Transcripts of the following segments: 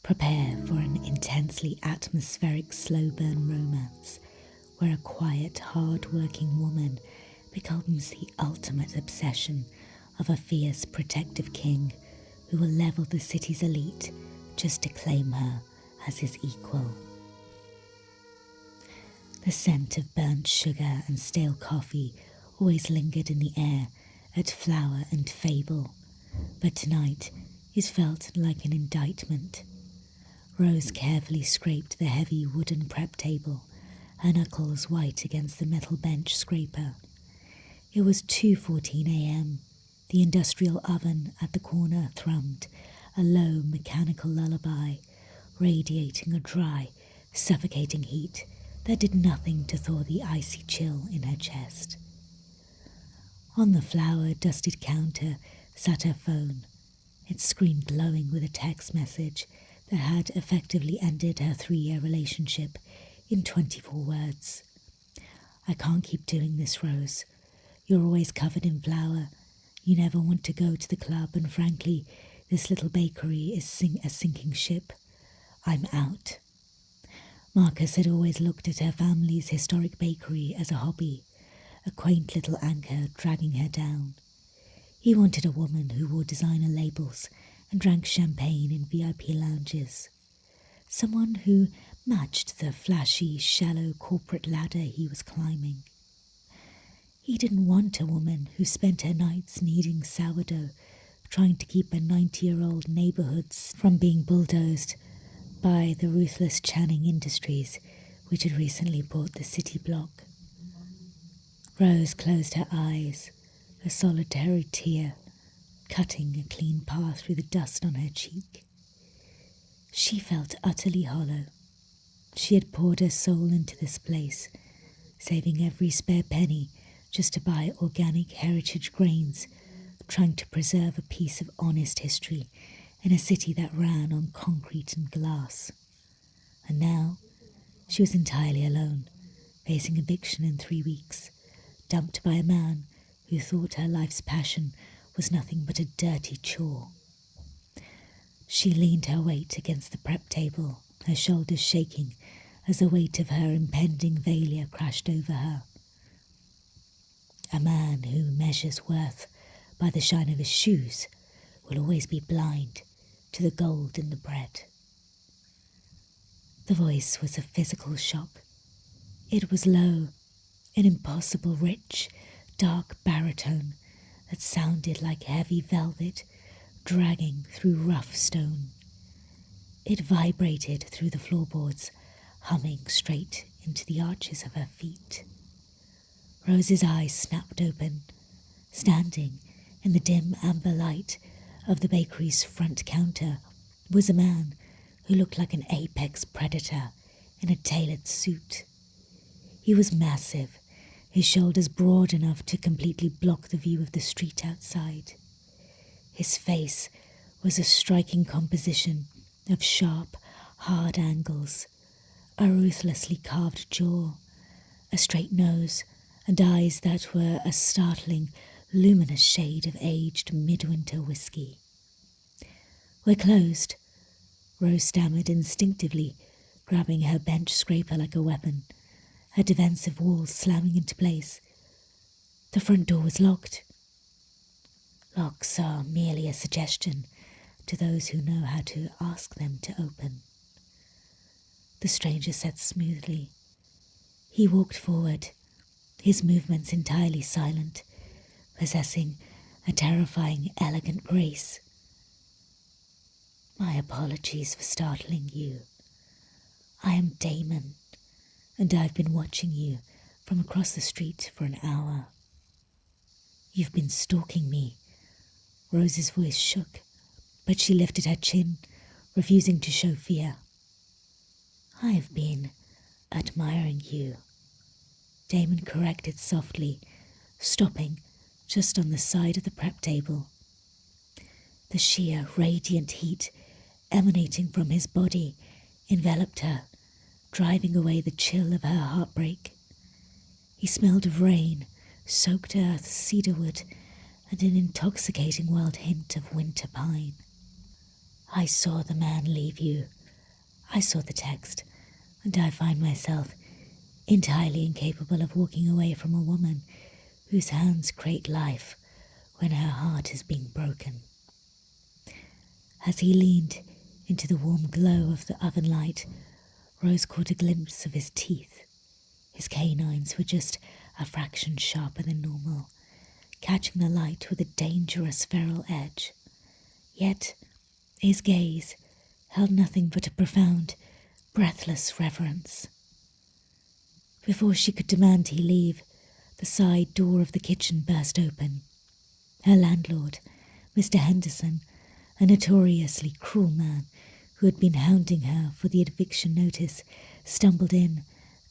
Prepare for an intensely atmospheric slow burn romance where a quiet, hard-working woman becomes the ultimate obsession of a fierce, protective king who will level the city's elite just to claim her as his equal. The scent of burnt sugar and stale coffee always lingered in the air at Flour and Fable, but tonight it felt like an indictment. Rose carefully scraped the heavy wooden prep table, her knuckles white against the metal bench scraper. It was 2:14 a.m. The industrial oven at the corner thrummed, a low mechanical lullaby, radiating a dry, suffocating heat that did nothing to thaw the icy chill in her chest. On the flour-dusted counter sat her phone, its screen glowing with a text message that had effectively ended her 3-year relationship in 24 words. "I can't keep doing this, Rose. You're always covered in flour. You never want to go to the club, and frankly, this little bakery is a sinking ship. I'm out." Marcus had always looked at her family's historic bakery as a hobby, a quaint little anchor dragging her down. He wanted a woman who wore designer labels and drank champagne in VIP lounges. Someone who matched the flashy, shallow corporate ladder he was climbing. He didn't want a woman who spent her nights kneading sourdough, trying to keep her 90-year-old neighborhoods from being bulldozed by the ruthless Channing Industries, which had recently bought the city block. Rose closed her eyes, a solitary tear cutting a clean path through the dust on her cheek. She felt utterly hollow. She had poured her soul into this place, saving every spare penny just to buy organic heritage grains, trying to preserve a piece of honest history in a city that ran on concrete and glass. And now she was entirely alone, facing eviction in 3 weeks, dumped by a man who thought her life's passion was nothing but a dirty chore. She leaned her weight against the prep table, her shoulders shaking as the weight of her impending failure crashed over her. A man who measures worth by the shine of his shoes will always be blind to the gold in the bread. The voice was a physical shock. It was low, an impossible rich, dark baritone that sounded like heavy velvet dragging through rough stone. It vibrated through the floorboards, humming straight into the arches of her feet. Rose's eyes snapped open. Standing in the dim amber light of the bakery's front counter was a man who looked like an apex predator in a tailored suit. He was massive, his shoulders broad enough to completely block the view of the street outside. His face was a striking composition of sharp, hard angles, a ruthlessly carved jaw, a straight nose, and eyes that were a startling, luminous shade of aged midwinter whiskey. "We're closed," Rose stammered instinctively, grabbing her bench scraper like a weapon, her defensive walls slamming into place. The front door was locked. Locks are merely a suggestion to those who know how to ask them to open. The stranger said smoothly. He walked forward, his movements entirely silent, possessing a terrifying, elegant grace. "My apologies for startling you. I am Damon, and I've been watching you from across the street for an hour." "You've been stalking me." Rose's voice shook, but she lifted her chin, refusing to show fear. "I've been admiring you," Damon corrected softly, stopping just on the side of the prep table. The sheer, radiant heat emanating from his body enveloped her, driving away the chill of her heartbreak. He smelled of rain, soaked earth, cedarwood, and an intoxicating wild hint of winter pine. "I saw the man leave you," I saw the text, and I find myself entirely incapable of walking away from a woman whose hands create life when her heart is being broken. As he leaned into the warm glow of the oven light, Rose caught a glimpse of his teeth. His canines were just a fraction sharper than normal, catching the light with a dangerous feral edge. Yet his gaze held nothing but a profound, breathless reverence. Before she could demand he leave, the side door of the kitchen burst open. Her landlord, Mr. Henderson, a notoriously cruel man who had been hounding her for the eviction notice, stumbled in,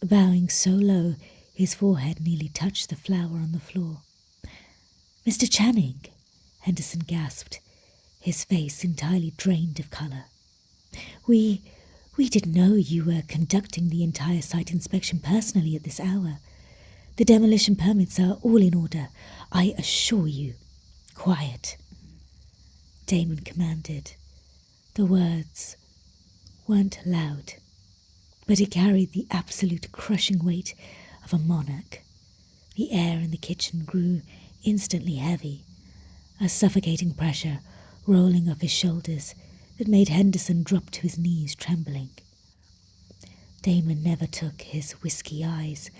bowing so low his forehead nearly touched the flour on the floor. "Mr. Channing," Henderson gasped, his face entirely drained of colour. We didn't know you were conducting the entire site inspection personally at this hour. The demolition permits are all in order, I assure you." "Quiet," Damon commanded. The words weren't loud, but it carried the absolute crushing weight of a monarch. The air in the kitchen grew instantly heavy, a suffocating pressure rolling off his shoulders that made Henderson drop to his knees trembling. Damon never took his whiskey eyes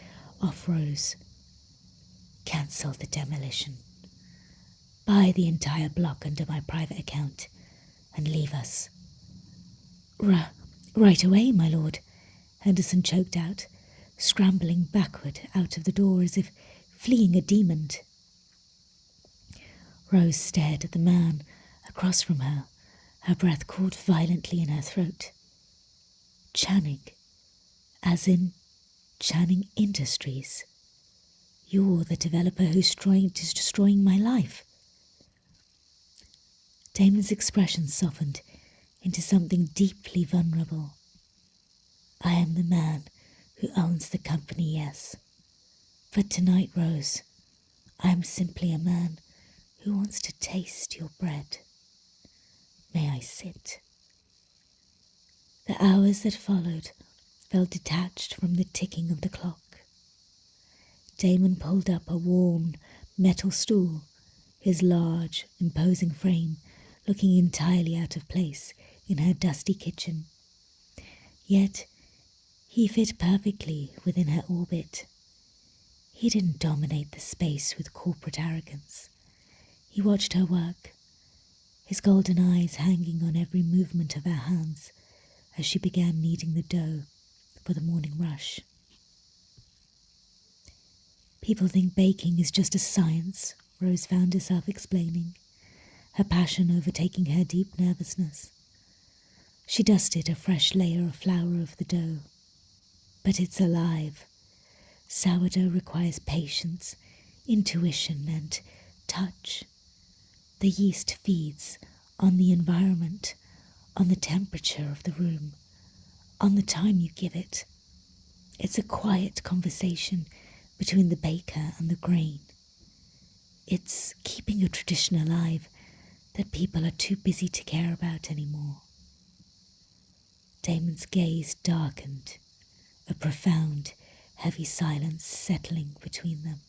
off Rose. "Cancel the demolition. Buy the entire block under my private account and leave us." Right away, my lord," Henderson choked out, scrambling backward out of the door as if fleeing a demon. Rose stared at the man across from her, her breath caught violently in her throat. "Channing, as in Channing Industries. You're the developer who's destroying my life." Damon's expression softened into something deeply vulnerable. "I am the man who owns the company, yes. But tonight, Rose, I am simply a man who wants to taste your bread. May I sit?" The hours that followed felt detached from the ticking of the clock. Damon pulled up a warm metal stool, his large, imposing frame looking entirely out of place in her dusty kitchen. Yet he fit perfectly within her orbit. He didn't dominate the space with corporate arrogance. He watched her work, his golden eyes hanging on every movement of her hands as she began kneading the dough for the morning rush. "People think baking is just a science," Rose found herself explaining, her passion overtaking her deep nervousness. She dusted a fresh layer of flour over the dough. "But it's alive. Sourdough requires patience, intuition, and touch. The yeast feeds on the environment, on the temperature of the room, on the time you give it. It's a quiet conversation between the baker and the grain. It's keeping a tradition alive that people are too busy to care about anymore." Damon's gaze darkened, a profound, heavy silence settling between them.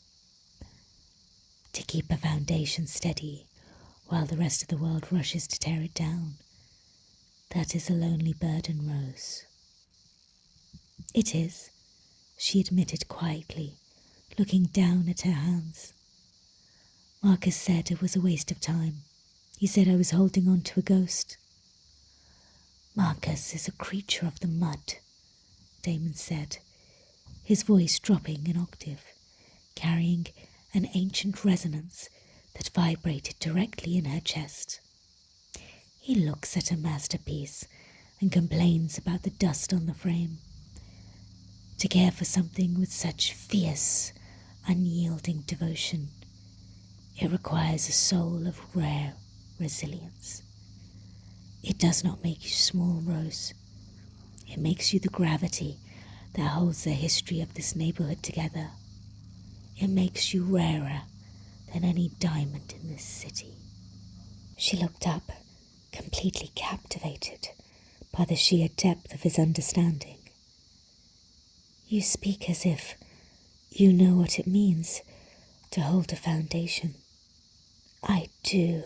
"To keep a foundation steady while the rest of the world rushes to tear it down, that is a lonely burden, Rose." "It is," she admitted quietly, looking down at her hands. "Marcus said it was a waste of time. He said I was holding on to a ghost." "Marcus is a creature of the mud," Damon said, his voice dropping an octave, carrying an ancient resonance that vibrated directly in her chest. "He looks at a masterpiece and complains about the dust on the frame. To care for something with such fierce, unyielding devotion, it requires a soul of rare resilience. It does not make you small, Rose. It makes you the gravity that holds the history of this neighborhood together. It makes you rarer than any diamond in this city." She looked up, completely captivated by the sheer depth of his understanding. "You speak as if you know what it means to hold a foundation." "I do,"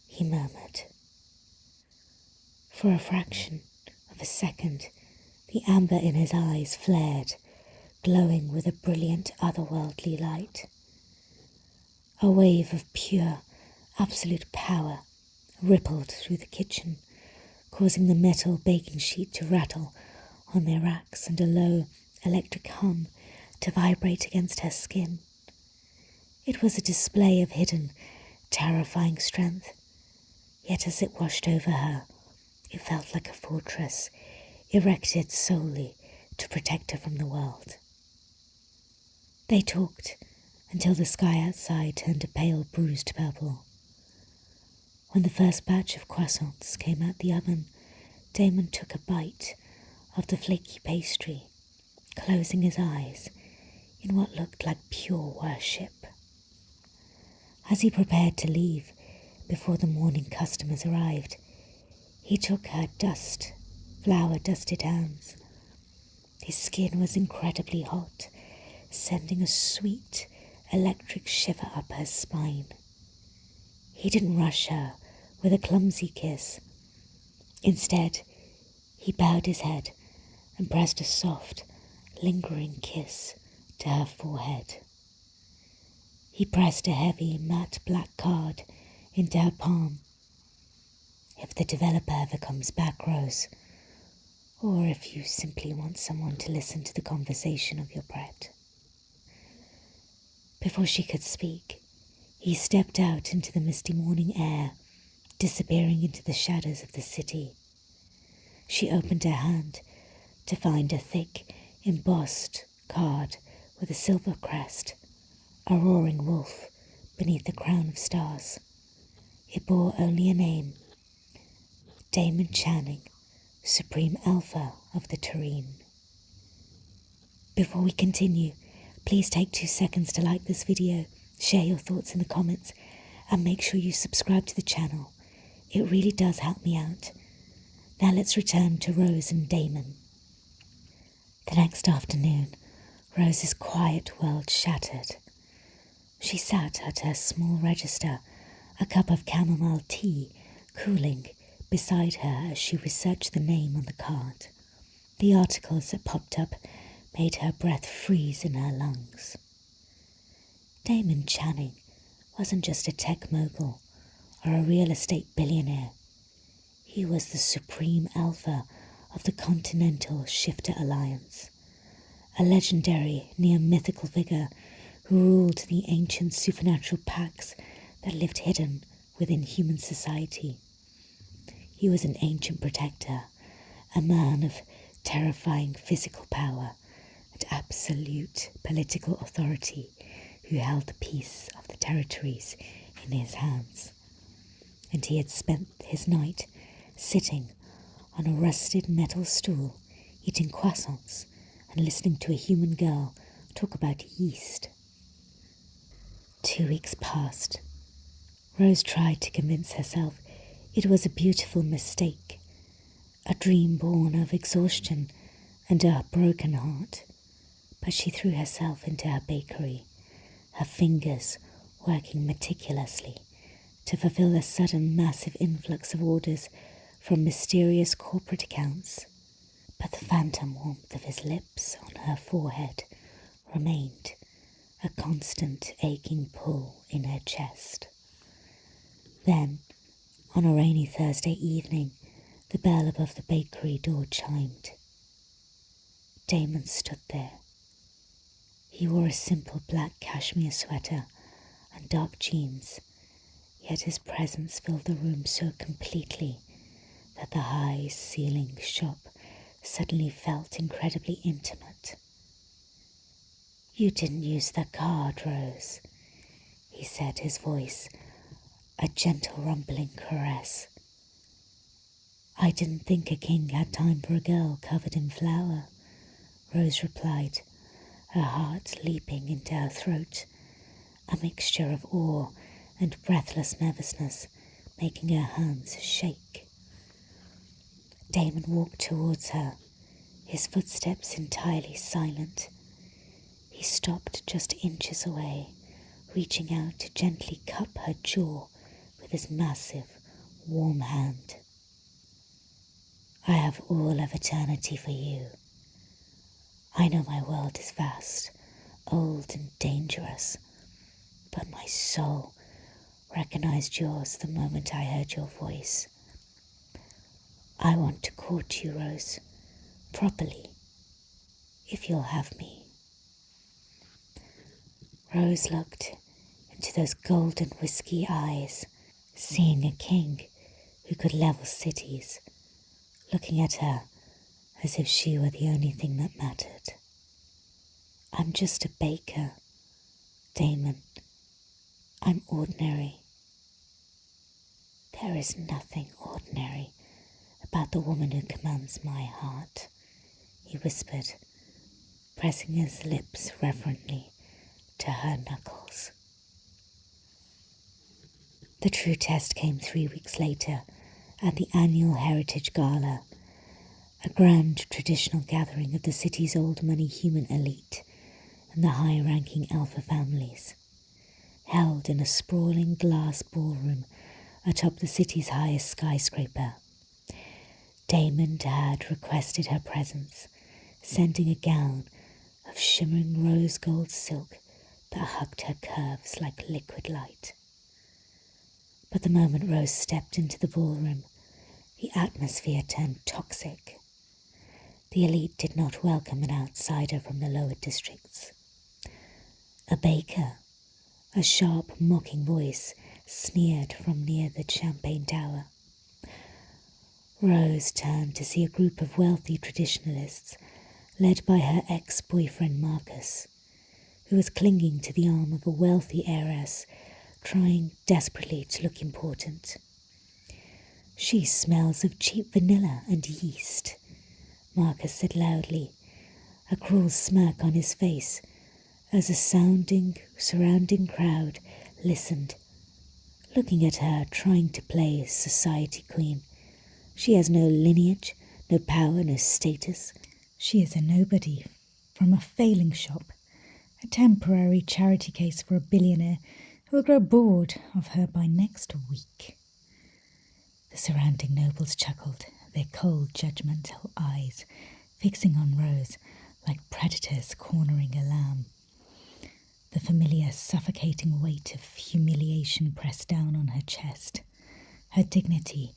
he murmured. For a fraction of a second, the amber in his eyes flared, glowing with a brilliant otherworldly light. A wave of pure, absolute power rippled through the kitchen, causing the metal baking sheet to rattle on their racks and a low electric hum to vibrate against her skin. It was a display of hidden, terrifying strength, yet as it washed over her, it felt like a fortress erected solely to protect her from the world. They talked until the sky outside turned a pale, bruised purple. When the first batch of croissants came out the oven, Damon took a bite of the flaky pastry, closing his eyes in what looked like pure worship. As he prepared to leave before the morning customers arrived, he took her flour-dusted hands. His skin was incredibly hot, sending a sweet, electric shiver up her spine. He didn't rush her with a clumsy kiss. Instead, he bowed his head and pressed a soft, lingering kiss to her forehead. He pressed a heavy, matte black card into her palm. "If the developer ever comes back, Rose, or if you simply want someone to listen to the conversation of your bread." Before she could speak, he stepped out into the misty morning air, disappearing into the shadows of the city. She opened her hand to find a thick, embossed card with a silver crest, a roaring wolf beneath a crown of stars. It bore only a name: Damon Channing, Supreme Alpha of the Terrene. Before we continue, please take 2 seconds to like this video, share your thoughts in the comments, and make sure you subscribe to the channel. It really does help me out. Now let's return to Rose and Damon. The next afternoon, Rose's quiet world shattered. She sat at her small register, a cup of chamomile tea cooling beside her as she researched the name on the card. The articles that popped up made her breath freeze in her lungs. Damon Channing wasn't just a tech mogul or a real estate billionaire. He was the supreme alpha of the Continental Shifter Alliance, a legendary, near-mythical figure who ruled the ancient supernatural pacts that lived hidden within human society. He was an ancient protector, a man of terrifying physical power and absolute political authority who held the peace of the territories in his hands. And he had spent his night sitting on a rusted metal stool, eating croissants and listening to a human girl talk about yeast. 2 weeks passed. Rose tried to convince herself it was a beautiful mistake, a dream born of exhaustion and a broken heart, but she threw herself into her bakery, her fingers working meticulously to fulfill a sudden massive influx of orders from mysterious corporate accounts. But the phantom warmth of his lips on her forehead remained, a constant aching pull in her chest. Then, on a rainy Thursday evening, the bell above the bakery door chimed. Damon stood there. He wore a simple black cashmere sweater and dark jeans, yet his presence filled the room so completely that the high-ceilinged shop suddenly felt incredibly intimate. "You didn't use that card, Rose," he said, his voice a gentle rumbling caress. "I didn't think a king had time for a girl covered in flour," Rose replied, her heart leaping into her throat, a mixture of awe and breathless nervousness making her hands shake. Damon walked towards her, his footsteps entirely silent. He stopped just inches away, reaching out to gently cup her jaw with his massive, warm hand. I have all of eternity for you. I know my world is vast, old and dangerous, but my soul recognized yours the moment I heard your voice. I want to court you, Rose, properly, if you'll have me. Rose looked into those golden whiskey eyes, seeing a king who could level cities, looking at her as if she were the only thing that mattered. I'm just a baker, Damon. I'm ordinary. There is nothing ordinary about the woman who commands my heart, he whispered, pressing his lips reverently to her knuckles. The true test came 3 weeks later at the annual Heritage Gala, a grand traditional gathering of the city's old money human elite and the high-ranking alpha families, held in a sprawling glass ballroom atop the city's highest skyscraper. Damon had requested her presence, sending a gown of shimmering rose gold silk that hugged her curves like liquid light. But the moment Rose stepped into the ballroom, the atmosphere turned toxic. The elite did not welcome an outsider from the lower districts. A baker, a sharp, mocking voice sneered from near the champagne tower. Rose turned to see a group of wealthy traditionalists led by her ex-boyfriend Marcus, who was clinging to the arm of a wealthy heiress, trying desperately to look important. She smells of cheap vanilla and yeast, Marcus said loudly, a cruel smirk on his face as a surrounding crowd listened, looking at her trying to play society queen. She has no lineage, no power, no status. She is a nobody from a failing shop, a temporary charity case for a billionaire who will grow bored of her by next week. The surrounding nobles chuckled, their cold, judgmental eyes fixing on Rose like predators cornering a lamb. The familiar, suffocating weight of humiliation pressed down on her chest. Her dignity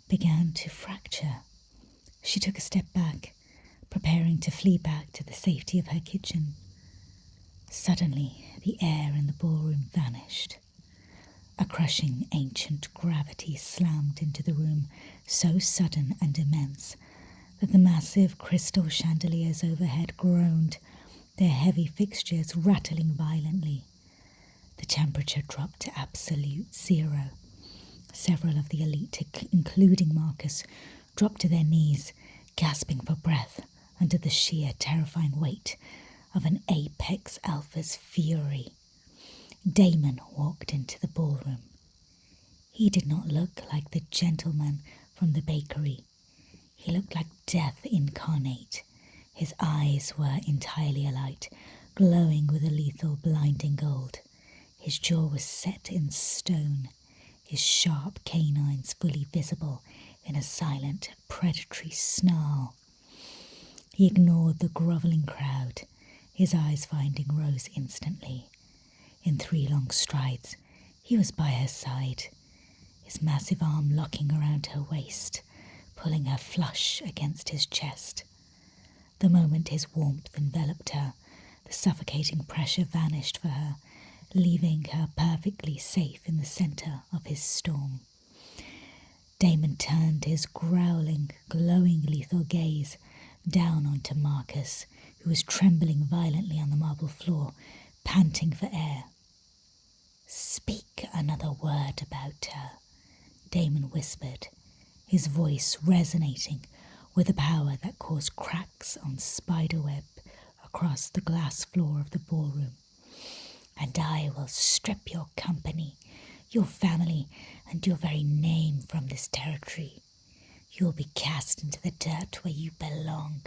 began to fracture. She took a step back, preparing to flee back to the safety of her kitchen. Suddenly, the air in the ballroom vanished. A crushing, ancient gravity slammed into the room, so sudden and immense that the massive crystal chandeliers overhead groaned, their heavy fixtures rattling violently. The temperature dropped to absolute zero. Several of the elite, including Marcus, dropped to their knees, gasping for breath under the sheer, terrifying weight of an apex alpha's fury. Damon walked into the ballroom. He did not look like the gentleman from the bakery. He looked like death incarnate. His eyes were entirely alight, glowing with a lethal, blinding gold. His jaw was set in stone, his sharp canines fully visible in a silent, predatory snarl. He ignored the grovelling crowd, his eyes finding Rose instantly. In 3 long strides, he was by her side, his massive arm locking around her waist, pulling her flush against his chest. The moment his warmth enveloped her, the suffocating pressure vanished for her, leaving her perfectly safe in the centre of his storm. Damon turned his growling, glowing, lethal gaze down onto Marcus, who was trembling violently on the marble floor, panting for air. "Speak another word about her," Damon whispered, his voice resonating with a power that caused cracks on spiderweb across the glass floor of the ballroom. "And I will strip your company, your family, and your very name from this territory. you'll be cast into the dirt where you belong."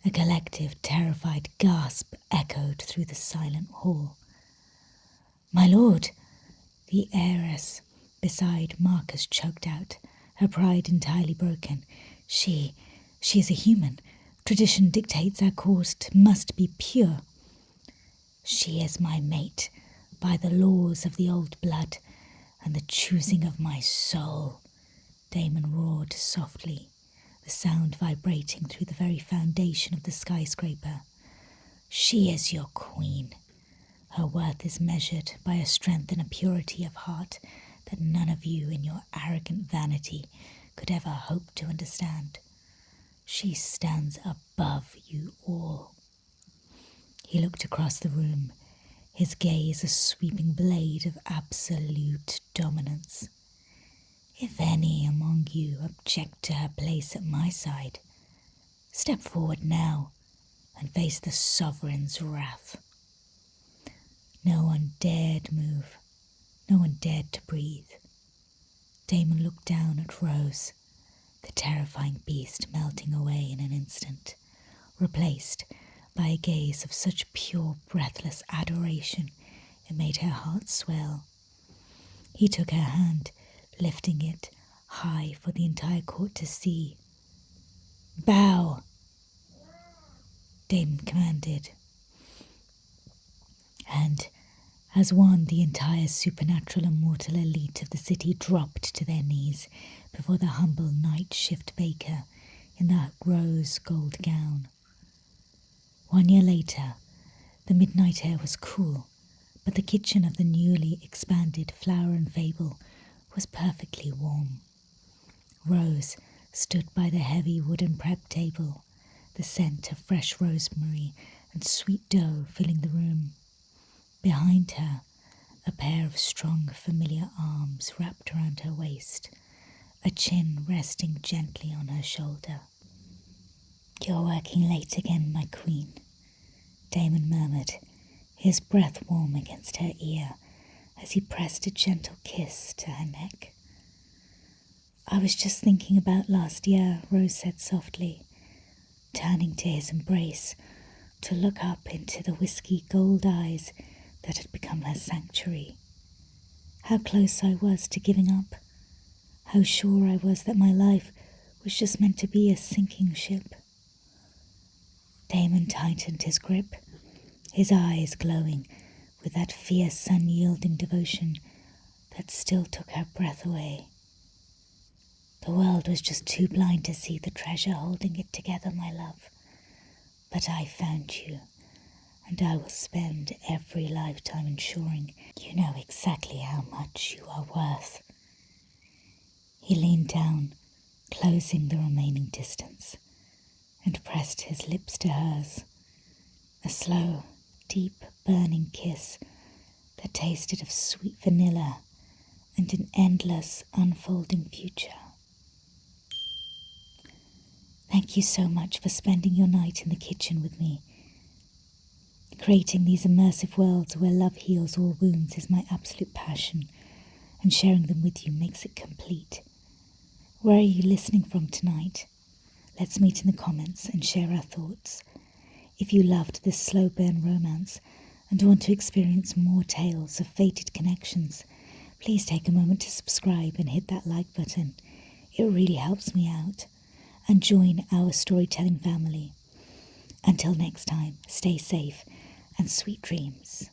A collective, terrified gasp echoed through the silent hall. "My lord!" the heiress beside Marcus choked out, her pride entirely broken. She is a human. Tradition dictates our course must be pure." "She is my mate, by the laws of the old blood and the choosing of my soul," Damon roared softly, the sound vibrating through the very foundation of the skyscraper. "She is your queen. Her worth is measured by a strength and a purity of heart that none of you in your arrogant vanity could ever hope to understand. She stands above you all." He looked across the room, his gaze a sweeping blade of absolute dominance. "If any among you object to her place at my side, step forward now and face the sovereign's wrath." No one dared move. No one dared to breathe. Damon looked down at Rose, the terrifying beast melting away in an instant, replaced by a gaze of such pure, breathless adoration it made her heart swell. He took her hand, lifting it high for the entire court to see. "Bow!" Damon commanded. And as one, the entire supernatural and mortal elite of the city dropped to their knees before the humble night shift baker in that rose gold gown. 1 year later, the midnight air was cool, but the kitchen of the newly expanded Flour Fable was perfectly warm. Rose stood by the heavy wooden prep table, the scent of fresh rosemary and sweet dough filling the room. Behind her, a pair of strong, familiar arms wrapped around her waist, a chin resting gently on her shoulder. "You're working late again, my queen," Damon murmured, his breath warm against her ear as he pressed a gentle kiss to her neck. "I was just thinking about last year," Rose said softly, turning to his embrace to look up into the whiskey gold eyes that had become her sanctuary. "How close I was to giving up. How sure I was that my life was just meant to be a sinking ship." Damon tightened his grip, his eyes glowing with that fierce, unyielding devotion that still took her breath away. "The world was just too blind to see the treasure holding it together, my love. But I found you, and I will spend every lifetime ensuring you know exactly how much you are worth." He leaned down, closing the remaining distance, and pressed his lips to hers, a slow, deep, burning kiss that tasted of sweet vanilla and an endless, unfolding future. "Thank you so much for spending your night in the kitchen with me. Creating these immersive worlds where love heals all wounds is my absolute passion, and sharing them with you makes it complete. Where are you listening from tonight? Let's meet in the comments and share our thoughts. If you loved this slow burn romance and want to experience more tales of fated connections, please take a moment to subscribe and hit that like button. It really helps me out. And join our storytelling family. Until next time, stay safe and sweet dreams.